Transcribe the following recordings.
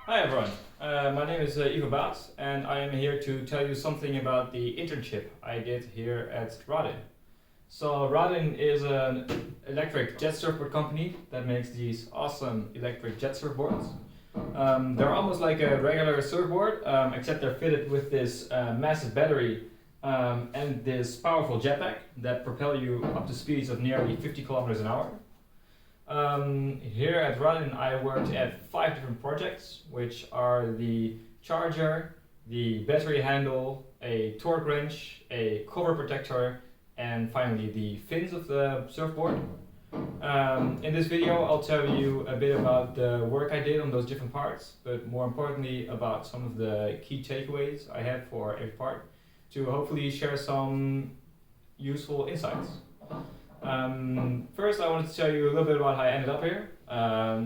Hi everyone, my name is Ivo Baas and I am here to tell you something about the internship I did here at Radin. So Radin is an electric jet surfboard company that makes these awesome electric jet surfboards. They're almost like a regular surfboard, except they're fitted with this massive battery and this powerful jetpack that propel you up to speeds of nearly 50 kilometers an hour. Here at Radin, I worked at 5 different projects, which are the charger, the battery handle, a torque wrench, a cover protector, and finally the fins of the surfboard. In this video, I'll tell you a bit about the work I did on those different parts, but more importantly about some of the key takeaways I had for every part to hopefully share some useful insights. First, I wanted to tell you a little bit about how I ended up here.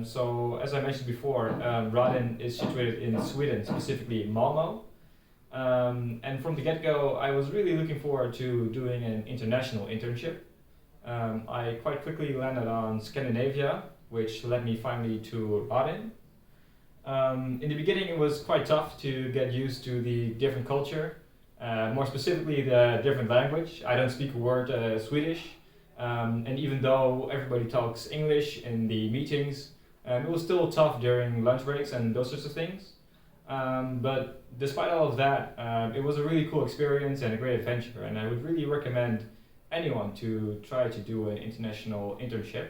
So, as I mentioned before, Radin is situated in Sweden, specifically Malmo. And from the get-go, I was really looking forward to doing an international internship. I quite quickly landed on Scandinavia, which led me finally to Radin. In the beginning, it was quite tough to get used to the different culture, more specifically the different language. I don't speak a word Swedish. And even though everybody talks English in the meetings, it was still tough during lunch breaks and those sorts of things. But despite all of that, it was a really cool experience and a great adventure, and I would really recommend anyone to try to do an international internship.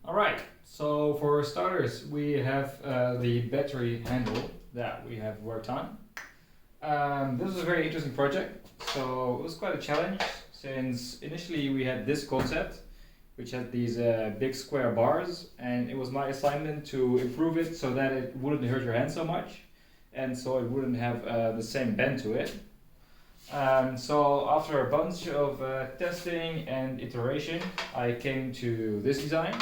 Alright, so for starters, we have the battery handle that we have worked on. This was a very interesting project, so it was quite a challenge since initially we had this concept which had these big square bars, and it was my assignment to improve it so that it wouldn't hurt your hand so much and so it wouldn't have the same bend to it. So after a bunch of testing and iteration, I came to this design,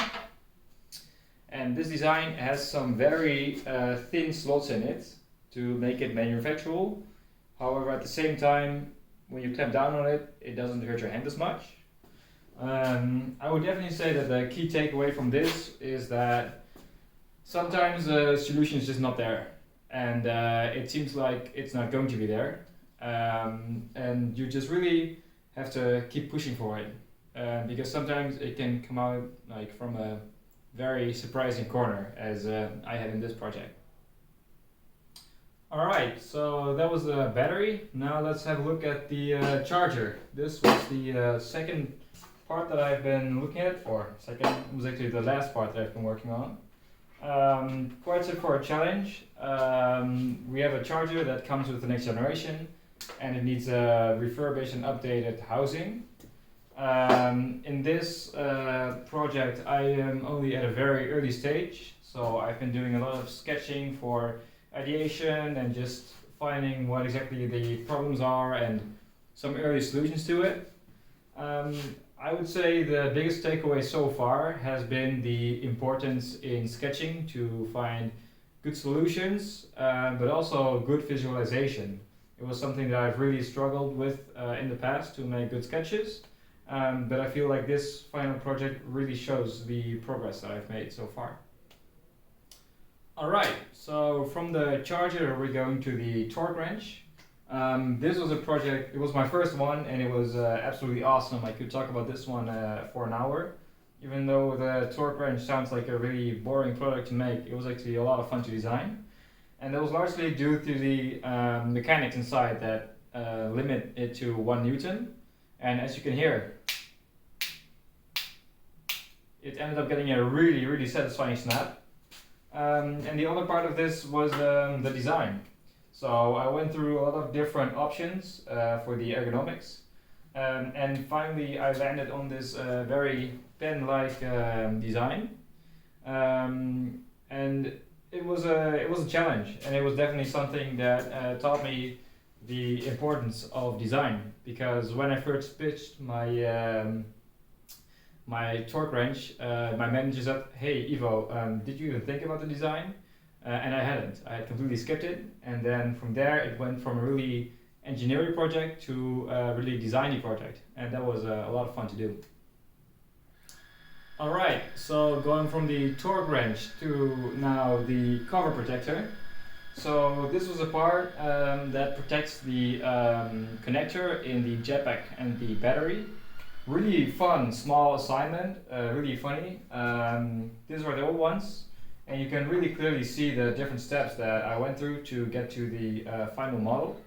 and this design has some very thin slots in it to make it manufacturable. However, at the same time, when you clamp down on it, it doesn't hurt your hand as much. I would definitely say that the key takeaway from this is that sometimes the solution is just not there, and it seems like it's not going to be there, and you just really have to keep pushing for it, because sometimes it can come out like from a very surprising corner, as I had in this project. Alright, so that was the battery. Now let's have a look at the charger. This was the second part that I've been looking at, or second, it was actually the last part that I've been working on. Quite set for a challenge. We have a charger that comes with the next generation, and it needs a refurbished and updated housing. In this project, I am only at a very early stage, so I've been doing a lot of sketching for ideation and just finding what exactly the problems are and some early solutions to it. I would say the biggest takeaway so far has been the importance in sketching to find good solutions, but also good visualization. It was something that I've really struggled with in the past to make good sketches, but I feel like this final project really shows the progress that I've made so far. Alright, so from the charger we're going to the torque wrench. This was a project, it was my first one, and it was absolutely awesome. I could talk about this one for an hour. Even though the torque wrench sounds like a really boring product to make, it was actually a lot of fun to design. And that was largely due to the mechanics inside that limit it to 1 Newton. And as you can hear, it ended up getting a really satisfying snap. And the other part of this was the design. So I went through a lot of different options for the ergonomics, and finally I landed on this very pen-like design, and it was a challenge, and it was definitely something that taught me the importance of design, because when I first pitched my torque wrench, my manager said, "Hey Ivo, did you even think about the design?" And I hadn't. I had completely skipped it, and then from there it went from a really engineering project to a really designy project, and that was a lot of fun to do. Alright, so going from the torque wrench to now the cover protector. So this was a part that protects the connector in the jetpack and the battery. Really fun, small assignment, really funny. These were the old ones, and you can really clearly see the different steps that I went through to get to the final model.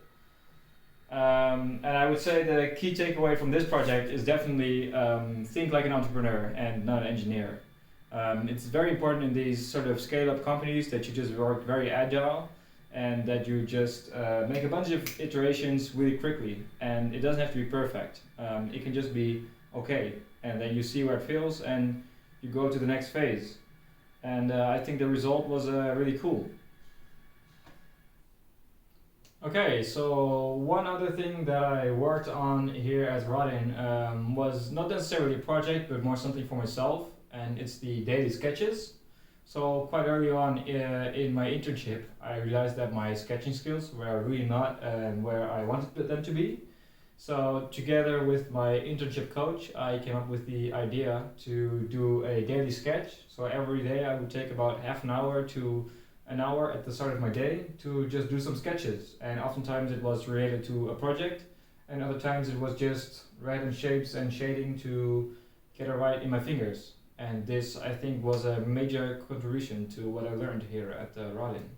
And I would say the key takeaway from this project is definitely think like an entrepreneur and not an engineer. It's very important in these sort of scale-up companies that you just work very agile and that you just make a bunch of iterations really quickly. And it doesn't have to be perfect. It can just be okay, and then you see where it fails and you go to the next phase. And I think the result was really cool. Okay, so one other thing that I worked on here at Rodin was not necessarily a project, but more something for myself, and it's the daily sketches. So quite early on in my internship, I realized that my sketching skills were really not where I wanted them to be. So together with my internship coach, I came up with the idea to do a daily sketch. So every day I would take about half an hour to an hour at the start of my day to just do some sketches, and oftentimes it was related to a project, and other times it was just random shapes and shading to get it right in my fingers. And this, I think, was a major contribution to what I learned here at Rodin.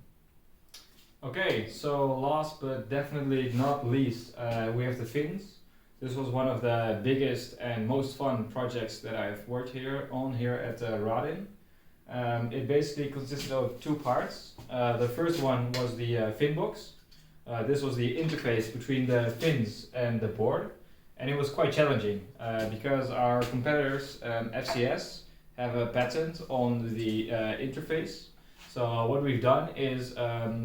Okay, so last but definitely not least, we have the fins. This was one of the biggest and most fun projects that I've worked here at Rodin. It basically consisted of two parts. The first one was the fin box. This was the interface between the fins and the board, and it was quite challenging because our competitors, FCS, have a patent on the interface. So what we've done is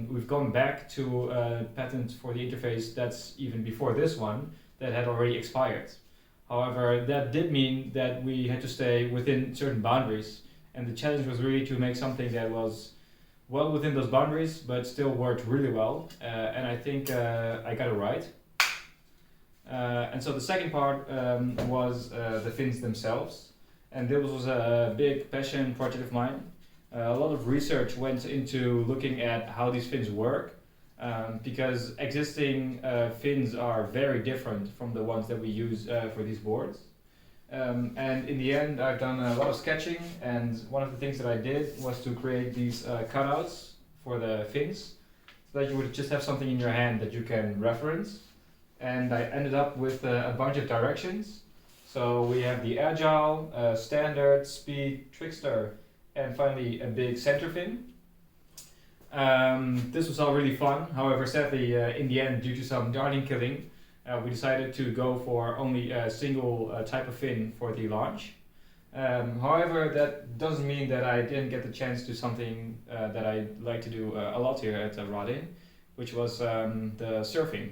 we've gone back to a patent for the interface that's even before this one that had already expired. However, that did mean that we had to stay within certain boundaries. And the challenge was really to make something that was well within those boundaries, but still worked really well. And I think I got it right. And so the second part was the fins themselves. And this was a big passion project of mine. A lot of research went into looking at how these fins work, because existing fins are very different from the ones that we use for these boards. And in the end, I've done a lot of sketching, and one of the things that I did was to create these cutouts for the fins, so that you would just have something in your hand that you can reference. And I ended up with a bunch of directions. So we have the agile, standard, speed, trickster, and finally a big center fin. This was all really fun. However, sadly, in the end, due to some darting killing, we decided to go for only a single type of fin for the launch. However, that doesn't mean that I didn't get the chance to do something that I like to do a lot here at Rodin, which was the surfing.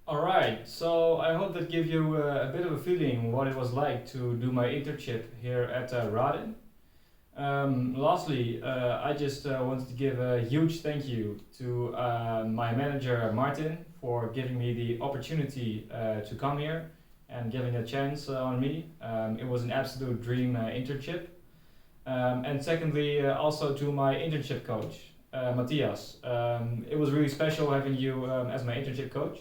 Alright, so I hope that gives you a bit of a feeling what it was like to do my internship here at Rodin. Lastly, I just wanted to give a huge thank you to my manager Martin for giving me the opportunity to come here and giving a chance on me. It was an absolute dream internship. And secondly, also to my internship coach, Matthias. It was really special having you as my internship coach.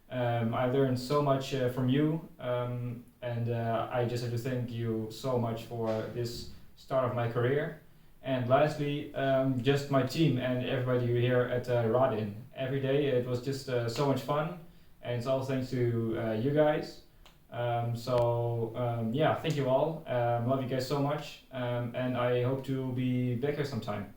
I learned so much from you, and I just have to thank you so much for this start of my career. And lastly, just my team and everybody here at Rodin. every day. It was just so much fun, and it's all thanks to you guys. Yeah, thank you all. Love you guys so much, and I hope to be back here sometime.